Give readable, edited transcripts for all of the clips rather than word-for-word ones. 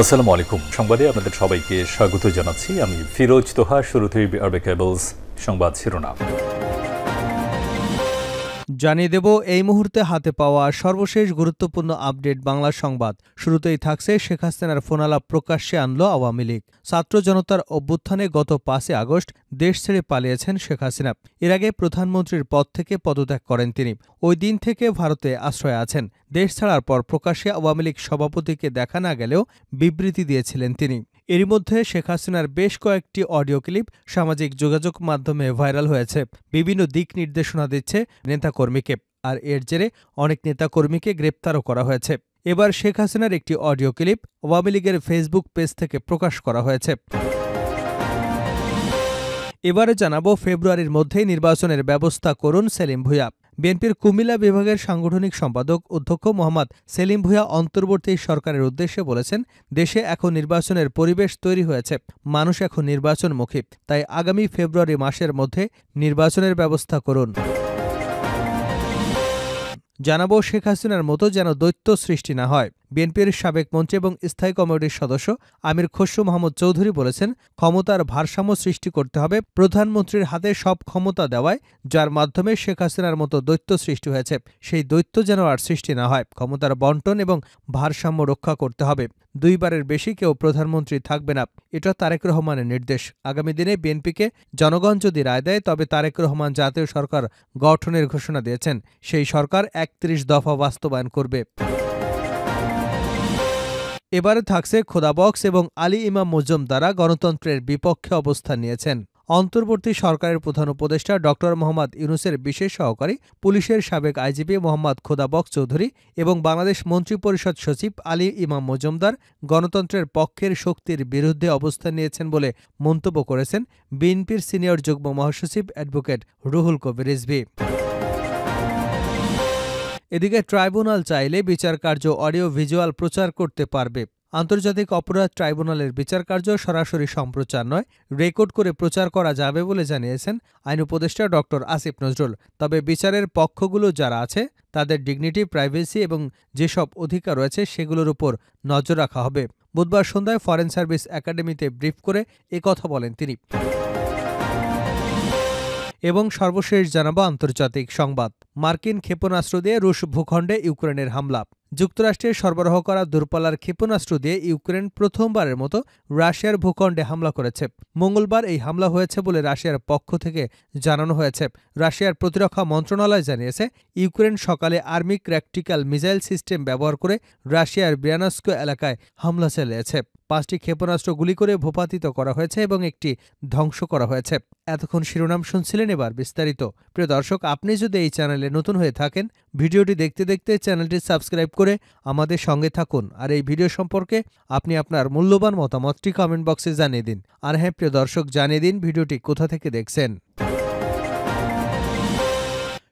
আসসালামু আলাইকুম। সংবাদে আপনাদের সবাইকে স্বাগত জানাচ্ছি। আমি ফিরোজ তোহা। শুরুতেই আরবে কেবলস সংবাদ শিরোনাম জানিয়ে দেব এই মুহূর্তে হাতে পাওয়া সর্বশেষ গুরুত্বপূর্ণ আপডেট বাংলা সংবাদ। শুরুতেই থাকছে শেখ হাসিনার ফোনালাপ প্রকাশ্যে আনল আওয়ামী লীগ। ছাত্র জনতার অভ্যুত্থানে গত ৫ আগস্ট দেশ ছেড়ে পালিয়েছেন শেখ হাসিনা। এর আগে প্রধানমন্ত্রীর পদ থেকে পদত্যাগ করেন তিনি। ওই দিন থেকে ভারতে আশ্রয়ে আছেন। দেশ ছাড়ার পর প্রকাশ্যে আওয়ামী লীগ সভাপতিকে দেখা না গেলেও বিবৃতি দিয়েছিলেন তিনি। এরই মধ্যে শেখ হাসিনার বেশ কয়েকটি অডিও ক্লিপ সামাজিক যোগাযোগ মাধ্যমে ভাইরাল হয়েছে। বিভিন্ন দিক নির্দেশনা দিচ্ছে নেতাকর্মীকে, আর এর জেরে অনেক নেতাকর্মীকে গ্রেপ্তারও করা হয়েছে। এবার শেখ হাসিনার একটি অডিও ক্লিপ আওয়ামী লীগের ফেসবুক পেজ থেকে প্রকাশ করা হয়েছে। এবারে জানাবো, ফেব্রুয়ারির মধ্যেই নির্বাচনের ব্যবস্থা করুন সেলিম ভূঁইয়া। বিএনপির কুমিল্লা বিভাগের সাংগঠনিক সম্পাদক অধ্যক্ষ মোহাম্মদ সেলিম ভূঁইয়া অন্তর্বর্তী সরকারের উদ্দেশ্যে বলেছেন, দেশে এখন নির্বাচনের পরিবেশ তৈরি হয়েছে, মানুষ এখন নির্বাচনমুখী, তাই আগামী ফেব্রুয়ারি মাসের মধ্যে নির্বাচনের ব্যবস্থা করুন। জানাবো, শেখ হাসিনার মতো যেন দৈত্য সৃষ্টি না হয়। বিএনপির সাবেক মন্ত্রী এবং স্থায়ী কমিটির সদস্য আমির খসরু মাহমুদ চৌধুরী বলেছেন, ক্ষমতার ভারসাম্য সৃষ্টি করতে হবে, প্রধানমন্ত্রীর হাতে সব ক্ষমতা দেওয়ায় যার মাধ্যমে শেখ হাসিনার মতো দৈত্য সৃষ্টি হয়েছে, সেই দৈত্য যেন আর সৃষ্টি না হয়। ক্ষমতার বন্টন এবং ভারসাম্য রক্ষা করতে হবে। 2 বারের বেশি কেউ প্রধানমন্ত্রী থাকবে না, এটা তারেক রহমানের নির্দেশ। আগামী দিনে বিএনপিকে জনগণ যদি রায় দেয়, তবে তারেক রহমান জাতীয় সরকার গঠনের ঘোষণা দিয়েছেন। সেই সরকার 31 দফা বাস্তবায়ন করবে। এবারে থাকছে খোদাবক্স এবং আলী ইমাম মজুমদারা গণতন্ত্রের বিপক্ষে অবস্থান নিয়েছেন। অন্তর্বর্তী সরকারের প্রধান উপদেষ্টা ড মোহাম্মদ ইউনূসের বিশেষ সহকারী পুলিশের সাবেক আইজিপি মোহাম্মদ খোদাবক্স চৌধুরী এবং বাংলাদেশ মন্ত্রিপরিষদ সচিব আলী ইমাম মজুমদার গণতন্ত্রের পক্ষের শক্তির বিরুদ্ধে অবস্থান নিয়েছেন বলে মন্তব্য করেছেন বিএনপির সিনিয়র যুগ্ম মহাসচিব অ্যাডভোকেট রুহুল কবির রিজভী। এদিকে ট্রাইব্যুনাল চাইলে বিচারকার্য অডিও ভিজুয়াল প্রচার করতে পারবে। আন্তর্জাতিক অপরাধ ট্রাইব্যুনালের বিচারকার্য সরাসরি সম্প্রচার নয়, রেকর্ড করে প্রচার করা যাবে বলে জানিয়েছেন আইন উপদেষ্টা ড আসিফ নজরুল। তবে বিচারের পক্ষগুলো যারা আছে তাদের ডিগনিটি, প্রাইভেসি এবং যেসব অধিকার রয়েছে সেগুলোর উপর নজর রাখা হবে। বুধবার সন্ধ্যায় ফরেন সার্ভিস একাডেমিতে ব্রিফ করে একথা বলেন তিনি। এবং সর্বশেষ জানাবো আন্তর্জাতিক সংবাদ। মার্কিন ক্ষেপণাস্ত্র দিয়ে রুশ ভূখণ্ডে ইউক্রেনের হামলা। যুক্তরাষ্ট্রের সরবরাহ করা দূরপাল্লার ক্ষেপণাস্ত্র দিয়ে ইউক্রেন প্রথমবারের মতো রাশিয়ার ভূখণ্ডে হামলা করেছে। মঙ্গলবার এই হামলা হয়েছে বলে রাশিয়ার পক্ষ থেকে জানানো হয়েছে। রাশিয়ার প্রতিরক্ষা মন্ত্রণালয় জানিয়েছে, ইউক্রেন সকালে আর্মি ট্যাকটিক্যাল মিসাইল সিস্টেম ব্যবহার করে রাশিয়ার ব্রিয়ানস্ক এলাকায় হামলা চালিয়েছে। 5টি ক্ষেপণাস্ত্র গুলি করে ভূপাতিত করা হয়েছে এবং একটি ধ্বংস করা হয়েছে। এতক্ষণ শিরোনাম শুনছিলেন, এবার বিস্তারিত। প্রিয় দর্শক, আপনি যদি এই চ্যানেলে নতুন হয়ে থাকেন, ভিডিওটি দেখতে দেখতে চ্যানেলটি সাবস্ক্রাইব করে আমাদের সঙ্গে থাকুন। আর এই ভিডিও সম্পর্কে আপনি আপনার মূল্যবান মতামতটি কমেন্ট বক্সে জানিয়ে দিন। আর হ্যাঁ প্রিয় দর্শক, জানিয়ে দিন ভিডিওটি কোথা থেকে দেখছেন।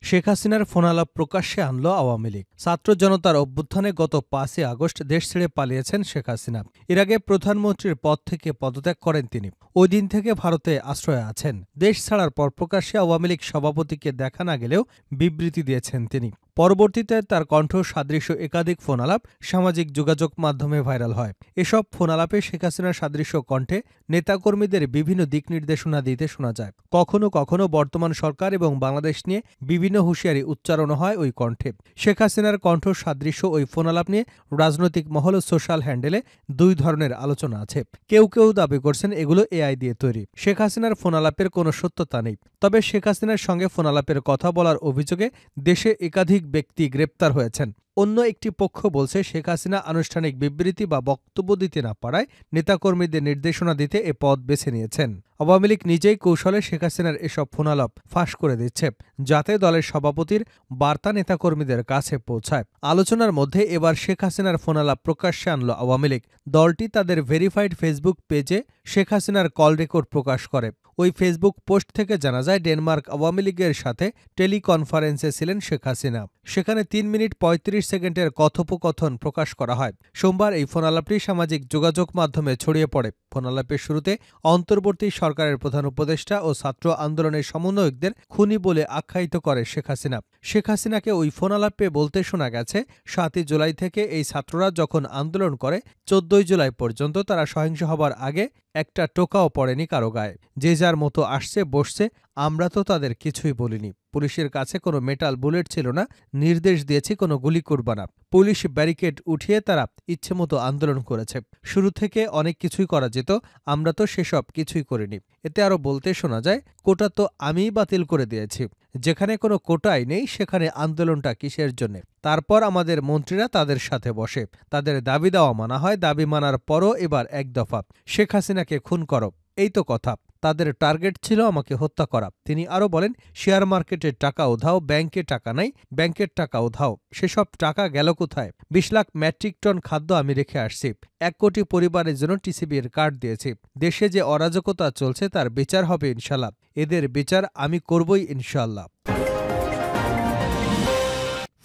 শেখ হাসিনার ফোনালাপ প্রকাশ্যে আনল আওয়ামী লীগ। ছাত্র জনতার অভ্যুত্থানে গত 5 আগস্ট দেশ ছেড়ে পালিয়েছেন শেখ হাসিনা। এর আগে প্রধানমন্ত্রীর পদ থেকে পদত্যাগ করেন তিনি। ওই দিন থেকে ভারতে আশ্রয়ে আছেন। দেশ ছাড়ার পর প্রকাশ্যে আওয়ামী লীগ সভাপতিকে দেখা না গেলেও বিবৃতি দিয়েছেন তিনি। পরবর্তীতে তার কণ্ঠ সাদৃশ্য একাধিক ফোনালাপ সামাজিক যোগাযোগ মাধ্যমে ভাইরাল হয়। এসব ফোনালাপে শেখ হাসিনার সাদৃশ্য কণ্ঠে নেতাকর্মীদের বিভিন্ন দিক নির্দেশনা দিতে শোনা যায়। কখনো কখনো বর্তমান সরকার এবং বাংলাদেশ নিয়ে বিভিন্ন হুঁশিয়ারি উচ্চারণ হয় ওই কণ্ঠে। শেখ হাসিনার কণ্ঠ সাদৃশ্য ওই ফোনালাপ নিয়ে রাজনৈতিক মহল ও সোশ্যাল হ্যান্ডেলে 2 ধরনের আলোচনা আছে। কেউ কেউ দাবি করছেন এগুলো এআই দিয়ে তৈরি। শেখ হাসিনার ফোনালাপের কোনো সত্যতা নেই। তবে শেখ হাসিনার সঙ্গে ফোনালাপের কথা বলার অভিযোগে দেশে একাধিক ব্যক্তি গ্রেপ্তার হয়েছেন। অন্য একটি পক্ষ বলছে, শেখ হাসিনা আনুষ্ঠানিক বিবৃতি বা বক্তব্য দিতে না পারায় নেতাকর্মীদের নির্দেশনা দিতে এ পথ বেছে নিয়েছেন। আওয়ামী লীগ নিজেই কৌশলে শেখ হাসিনার এসব ফোনালাপ ফাঁস করে দিচ্ছে, যাতে দলের সভাপতির বার্তা নেতাকর্মীদের কাছে পৌঁছায়। আলোচনার মধ্যে এবার শেখ হাসিনার ফোনালাপ প্রকাশ্যে আনল আওয়ামী লীগ। দলটি তাদের ভেরিফাইড ফেসবুক পেজে শেখ হাসিনার কল রেকর্ড প্রকাশ করে। ওই ফেসবুক পোস্ট থেকে জানা যায়, ডেনমার্ক আওয়ামী লীগের সাথে টেলিকনফারেন্সে ছিলেন শেখ হাসিনা। সেখানে 3 মিনিট 35 সেকেন্ডের কথোপকথন প্রকাশ করা হয়। সোমবার এই ফোনালাপটি সামাজিক যোগাযোগ মাধ্যমে ছড়িয়ে পড়ে। ফোনালাপের শুরুতে অন্তর্বর্তী সরকারের প্রধান উপদেষ্টা ও ছাত্র আন্দোলনের সমন্বয়কদের খুনি বলে আখ্যায়িত করে শেখ হাসিনা। শেখ হাসিনাকে ওই ফোনালাপে বলতে শোনা গেছে, 7ই জুলাই থেকে এই ছাত্ররা যখন আন্দোলন করে 14ই জুলাই পর্যন্ত তারা সহিংস হবার আগে একটা টোকাও পড়েনি কারো গায়ে। যে যার মতো আসছে বসছে, আমরা তো তাদের কিছুই বলিনি। পুলিশের কাছে কোনো মেটাল বুলেট ছিল না, নির্দেশ দিয়েছি কোনো গুলি করবা না। পুলিশ ব্যারিকেড উঠিয়ে তারা ইচ্ছেমতো আন্দোলন করেছে। শুরু থেকে অনেক কিছুই করা যেত, আমরা তো সেসব কিছুই করিনি। এতে আরও বলতে শোনা যায়, কোটা তো আমিই বাতিল করে দিয়েছি। যেখানে কোনো কোটাই নেই সেখানে আন্দোলনটা কিসের জন্যে? তারপর আমাদের মন্ত্রীরা তাদের সাথে বসে, তাদের দাবি দেওয়া মানা হয়, দাবি মানার পরও এবার এক দফা, শেখ হাসিনাকে খুন করো, এই তো কথা। তাদের টার্গেট ছিল আমাকে হত্যা করা। তিনি আরও বলেন, শেয়ার মার্কেটের টাকা উধাও, ব্যাংকে টাকা নাই, ব্যাংকের টাকা উধাও, সেসব টাকা গেল কোথায়? 20 লাখ মেট্রিক টন খাদ্য আমি রেখে আসছি, 1 কোটি পরিবারের জন্য টিসিবির কার্ড দিয়েছি। দেশে যে অরাজকতা চলছে তার বিচার হবে ইনশাল্লাহ, এদের বিচার আমি করবই ইনশাল্লাহ।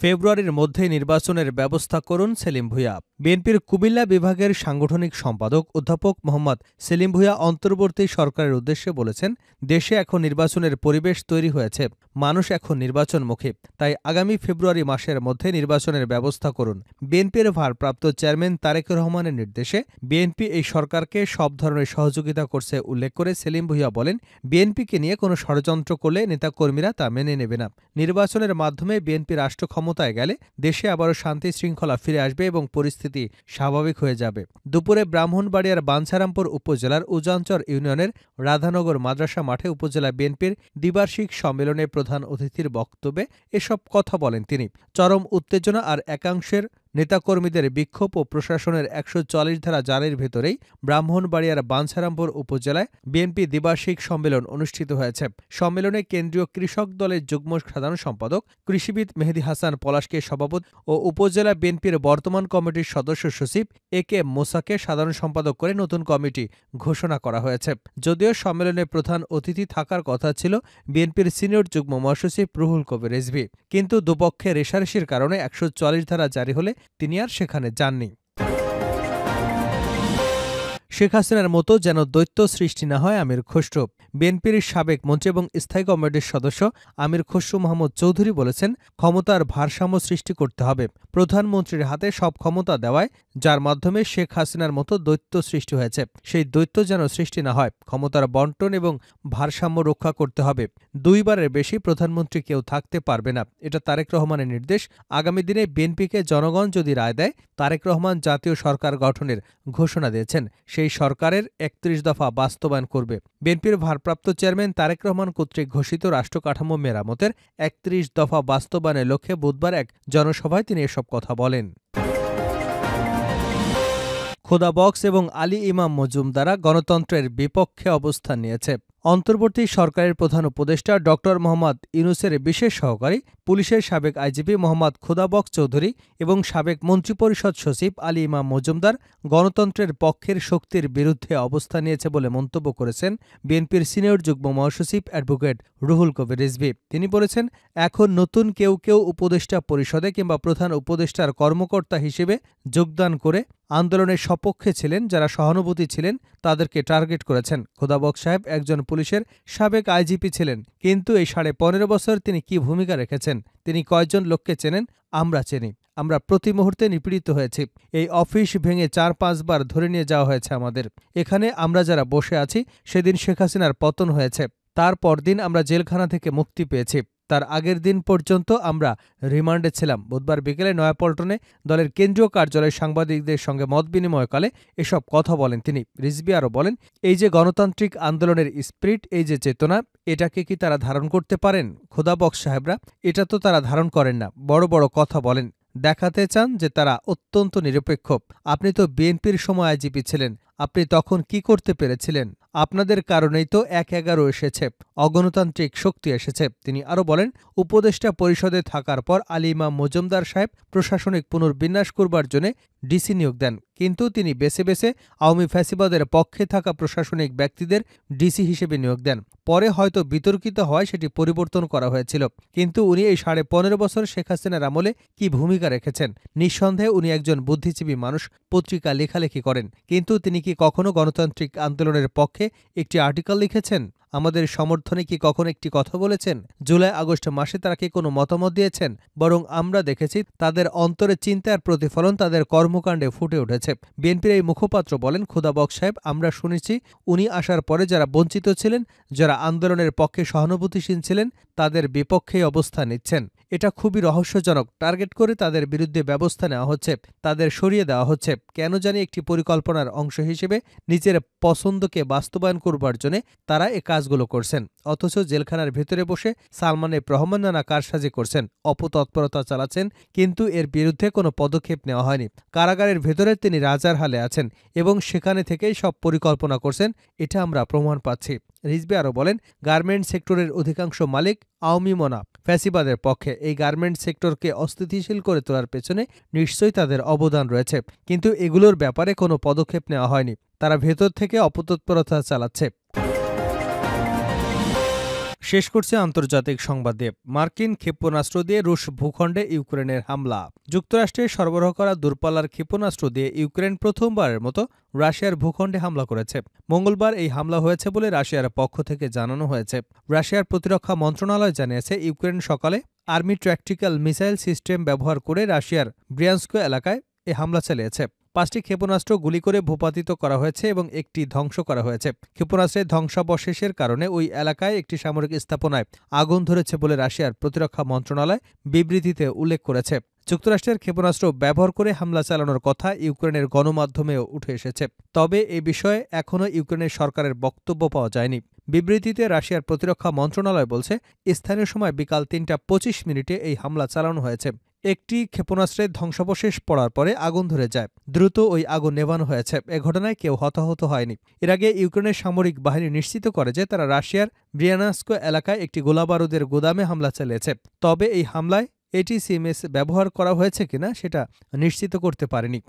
ফেব্রুয়ারির মধ্যে নির্বাচনের ব্যবস্থা করুন সেলিম ভূঁইয়া। বিএনপির কুমিল্লা বিভাগের সাংগঠনিক সম্পাদক অধ্যাপক মোহাম্মদ সেলিম ভূঁইয়া অন্তর্বর্তী সরকারের উদ্দেশ্যে বলেছেন, দেশে এখন নির্বাচনের পরিবেশ তৈরি হয়েছে, মানুষ এখন নির্বাচনমুখী, তাই আগামী ফেব্রুয়ারি মাসের মধ্যে নির্বাচনের ব্যবস্থা করুন। বিএনপির ভারপ্রাপ্ত চেয়ারম্যান তারেক রহমানের নির্দেশে বিএনপি এই সরকারকে সব ধরনের সহযোগিতা করছে উল্লেখ করে সেলিম ভূঁইয়া বলেন, বিএনপিকে নিয়ে কোনো ষড়যন্ত্র করলে নেতাকর্মীরা তা মেনে নেবে না। নির্বাচনের মাধ্যমে বিএনপি রাষ্ট্র ক্ষমতায় গেলে দেশে আবারও শান্তি শৃঙ্খলা ফিরে আসবে এবং পরিস্থিতি স্বাভাবিক হয়ে যাবে। দুপুরে ব্রাহ্মণবাড়িয়ার বাঞ্ছারামপুর উপজেলার উজানচর ইউনিয়নের রাধানগর মাদ্রাসা মাঠে উপজেলা বিএনপির দ্বিবার্ষিক সম্মেলনে প্রধান অতিথির বক্তব্যে এসব কথা বলেন তিনি। চরম উত্তেজনা আর একাংশের নেতাকর্মীদের বিক্ষোভ ও প্রশাসনের 144 ধারা জারির ভেতরেই ব্রাহ্মণবাড়িয়ার বাঞ্ছারামপুর উপজেলায় বিএনপি দ্বিবার্ষিক সম্মেলন অনুষ্ঠিত হয়েছে। সম্মেলনে কেন্দ্রীয় কৃষক দলের যুগ্ম সাধারণ সম্পাদক কৃষিবিদ মেহেদী হাসান পলাশকে সভাপতি ও উপজেলা বিএনপির বর্তমান কমিটির সদস্য সচিব এ.কে. মোসাকে সাধারণ সম্পাদক করে নতুন কমিটি ঘোষণা করা হয়েছে। যদিও সম্মেলনে প্রধান অতিথি থাকার কথা ছিল বিএনপির সিনিয়র যুগ্ম মহাসচিব রুহুল কবির রিজভী, কিন্তু দুপক্ষের রেষারেষির কারণে 144 ধারা জারি হলে তিনি আর সেখানে যাননি। শেখ হাসিনার মতো যেন দৈত্য সৃষ্টি না হয় আমির খসরু। বিএনপির সাবেক মন্ত্রী এবং স্থায়ী কমিটির সদস্য আমির খসরু মাহমুদ চৌধুরী বলেছেন, ক্ষমতার ভারসাম্য সৃষ্টি করতে হবে। প্রধানমন্ত্রীর হাতে সব ক্ষমতা দেওয়ায় যার মাধ্যমে শেখ হাসিনার মতো দৈত্য সৃষ্টি হয়েছে, সেই দৈত্য যেন সৃষ্টি না হয়। ক্ষমতার বন্টন এবং ভারসাম্য রক্ষা করতে হবে। 2 বারের বেশি প্রধানমন্ত্রী কেউ থাকতে পারবে না, এটা তারেক রহমানের নির্দেশ। আগামী দিনে বিএনপিকে জনগণ যদি রায় দেয়, তারেক রহমান জাতীয় সরকার গঠনের ঘোষণা দিয়েছেন, সেই সরকারের 31 দফা বাস্তবায়ন করবে। বিএনপির ভারপ্রাপ্ত চেয়ারম্যান তারেক রহমান কর্তৃক ঘোষিত রাষ্ট্রকাঠামো মেরামতের 31 দফা বাস্তবায়নের লক্ষ্যে বুধবার এক জনসভায় তিনি এসব কথা বলেন। খোদা বক্স এবং আলী ইমাম মজুমদারা গণতন্ত্রের বিপক্ষে অবস্থান নিয়েছে। অন্তর্বর্তী সরকারের প্রধান উপদেষ্টা ড. মোহাম্মদ ইউনূসের বিশেষ সহকারী পুলিশের সাবেক আইজিপি মোহাম্মদ খোদা বক্স চৌধুরী এবং সাবেক মন্ত্রিপরিষদ সচিব আলী ইমাম মজুমদার গণতন্ত্রের পক্ষের শক্তির বিরুদ্ধে অবস্থান নিয়েছে বলে মন্তব্য করেছেন বিএনপির সিনিয়র যুগ্ম মহাসচিব অ্যাডভোকেট রুহুল কবির রিজভী। তিনি বলেছেন, এখন নতুন কেউ কেউ উপদেষ্টা পরিষদে কিংবা প্রধান উপদেষ্টার কর্মকর্তা হিসেবে যোগদান করে আন্দোলনের সপক্ষে ছিলেন, যারা সহানুভূতি ছিলেন তাদেরকে টার্গেট করেছেন। খোদা বক্স সাহেব একজন পুলিশের সাবেক আইজিপি ছিলেন, কিন্তু এই 15.5 বছর তিনি কি ভূমিকা রেখেছেন? তিনি কয়জন লোককে চেনেন? আমরা চিনি। আমরা প্রতি মুহূর্তে নিপীড়িত হয়েছি। এই অফিস ভেঙে 4-5 বার ধরে নিয়ে যাওয়া হয়েছে আমাদের। এখানে আমরা যারা বসে আছি, সেদিন শেখ হাসিনার পতন হয়েছে, তার পরদিন আমরা জেলখানা থেকে মুক্তি পেয়েছি, তার আগের দিন পর্যন্ত আমরা রিমান্ডে ছিলাম। বুধবার বিকেলে নয়াপল্টনে দলের কেন্দ্রীয় কার্যালয়ে সাংবাদিকদের সঙ্গে মত বিনিময়কালে এসব কথা বলেন তিনি। রিজভী আরও বলেন, এই যে গণতান্ত্রিক আন্দোলনের স্পিরিট, এই যে চেতনা, এটাকে কি তারা ধারণ করতে পারেন? খোদা বক্স সাহেবরা এটা তো তারা ধারণ করেন না, বড় বড় কথা বলেন, দেখাতে চান যে তারা অত্যন্ত নিরপেক্ষ। আপনি তো বিএনপির সময় আইজিপি ছিলেন, আপনি তখন কি করতে পেরেছিলেন? আপনাদের কারণেই তো ১-১১ এসেছে, অগণতান্ত্রিক শক্তি এসেছে। তিনি আরও বলেন, উপদেষ্টা পরিষদে থাকার পর আলী ইমাম মজুমদার সাহেব প্রশাসনিক পুনর্বিন্যাস করবার জন্য ডিসি নিয়োগ দেন, কিন্তু তিনি বেছে বেছে আওয়ামী ফ্যাসিবাদের পক্ষে থাকা প্রশাসনিক ব্যক্তিদের ডিসি হিসেবে নিয়োগ দেন। পরে হয়তো বিতর্কিত হয় সেটি পরিবর্তন করা হয়েছিল, কিন্তু উনি এই ১৫.৫ বছর শেখ হাসিনার আমলে কি ভূমিকা রেখেছেন? নিঃসন্দেহে উনি একজন বুদ্ধিজীবী মানুষ, পত্রিকা লেখালেখি করেন, কিন্তু তিনি কি কখনো গণতান্ত্রিক আন্দোলনের পক্ষে একটি আর্টিকেল লিখেছেন? আমাদের সমর্থনে কি কখনো একটি কথা বলেছেন? জুলাই আগস্ট মাসে তারা কি কোনো মতামত দিয়েছেন? বরং আমরা দেখেছি তাদের অন্তরে চিন্তার প্রতিফলন তাদের কর্মকাণ্ডে ফুটে উঠেছে। বিএনপির এই মুখপাত্র বলেন, খোদাবক সাহেব, আমরা শুনেছি উনি আসার পরে যারা বঞ্চিত ছিলেন, যারা আন্দোলনের পক্ষে সহানুভূতিশীল ছিলেন, তাদের বিপক্ষেই অবস্থান নিচ্ছেন। এটা খুবই রহস্যজনক। টার্গেট করে তাদের বিরুদ্ধে ব্যবস্থা নেওয়া হচ্ছে, তাদের সরিয়ে দেওয়া হচ্ছে। কেন জানি একটি পরিকল্পনার অংশ হিসেবে নিজের পছন্দকে বাস্তবায়ন করবার জন্য তারা এ কাজগুলো করছেন। অথচ জেলখানার ভেতরে বসে সালমান এফ রহমান নানা কারসাজি করছেন, অপতৎপরতা চালাচ্ছেন, কিন্তু এর বিরুদ্ধে কোনো পদক্ষেপ নেওয়া হয়নি। কারাগারের ভেতরে তিনি রাজার হালে আছেন এবং সেখানে থেকেই সব পরিকল্পনা করছেন, এটা আমরা প্রমাণ পাচ্ছি। রিজভী আরও বলেন, গার্মেন্ট সেক্টরের অধিকাংশ মালিক আওয়ামী মোনা ফ্যাসিবাদের পক্ষে। এই গার্মেন্ট সেক্টরকে অস্থিতিশীল করে তোলার পেছনে নিশ্চয়ই তাদের অবদান রয়েছে, কিন্তু এগুলোর ব্যাপারে কোনো পদক্ষেপ নেওয়া হয়নি। তারা ভেতর থেকে অপতৎপরতা চালাচ্ছে। শেষ করছে আন্তর্জাতিক সংবাদ দিয়ে। মার্কিন ক্ষেপণাস্ত্র দিয়ে রুশ ভূখণ্ডে ইউক্রেনের হামলা। যুক্তরাষ্ট্রে সরবরাহ করা দূরপাল্লার ক্ষেপণাস্ত্র দিয়ে ইউক্রেন প্রথমবারের মতো রাশিয়ার ভূখণ্ডে হামলা করেছে। মঙ্গলবার এই হামলা হয়েছে বলে রাশিয়ার পক্ষ থেকে জানানো হয়েছে। রাশিয়ার প্রতিরক্ষা মন্ত্রণালয় জানিয়েছে, ইউক্রেন সকালে আর্মি ট্যাকটিক্যাল মিসাইল সিস্টেম ব্যবহার করে রাশিয়ার ব্রিয়ানস্ক এলাকায় এ হামলা চালিয়েছে। ৫টি ক্ষেপণাস্ত্র গুলি করে ভূপাতিত করা হয়েছে এবং একটি ধ্বংস করা হয়েছে। ক্ষেপণাস্ত্রের ধ্বংসাবশেষের কারণে ওই এলাকায় একটি সামরিক স্থাপনায় আগুন ধরেছে বলে রাশিয়ার প্রতিরক্ষা মন্ত্রণালয় বিবৃতিতে উল্লেখ করেছে। যুক্তরাষ্ট্রের ক্ষেপণাস্ত্র ব্যবহার করে হামলা চালানোর কথা ইউক্রেনের গণমাধ্যমেও উঠে এসেছে, তবে এ বিষয়ে এখনও ইউক্রেনের সরকারের বক্তব্য পাওয়া যায়নি। বিবৃতিতে রাশিয়ার প্রতিরক্ষা মন্ত্রণালয় বলছে, স্থানীয় সময় বিকাল ৩টা ২৫ এই হামলা চালানো হয়েছে। একটি ক্ষেপণাস্ত্রের ধ্বংসাবশেষ পড়ার পরে আগুন ধরে যায়। দ্রুত ওই আগুন নেভানো হয়েছে। এ ঘটনায় কেউ হতাহত হয়নি। এর আগে ইউক্রেনের সামরিক বাহিনী নিশ্চিত করে যে তারা রাশিয়ার ব্রিয়ানস্ক এলাকায় একটি গোলাবারুদের গুদামে হামলা চালিয়েছে, তবে এই হামলায় এটিসিএমএস ব্যবহার করা হয়েছে কিনা সেটা নিশ্চিত করতে পারেনি।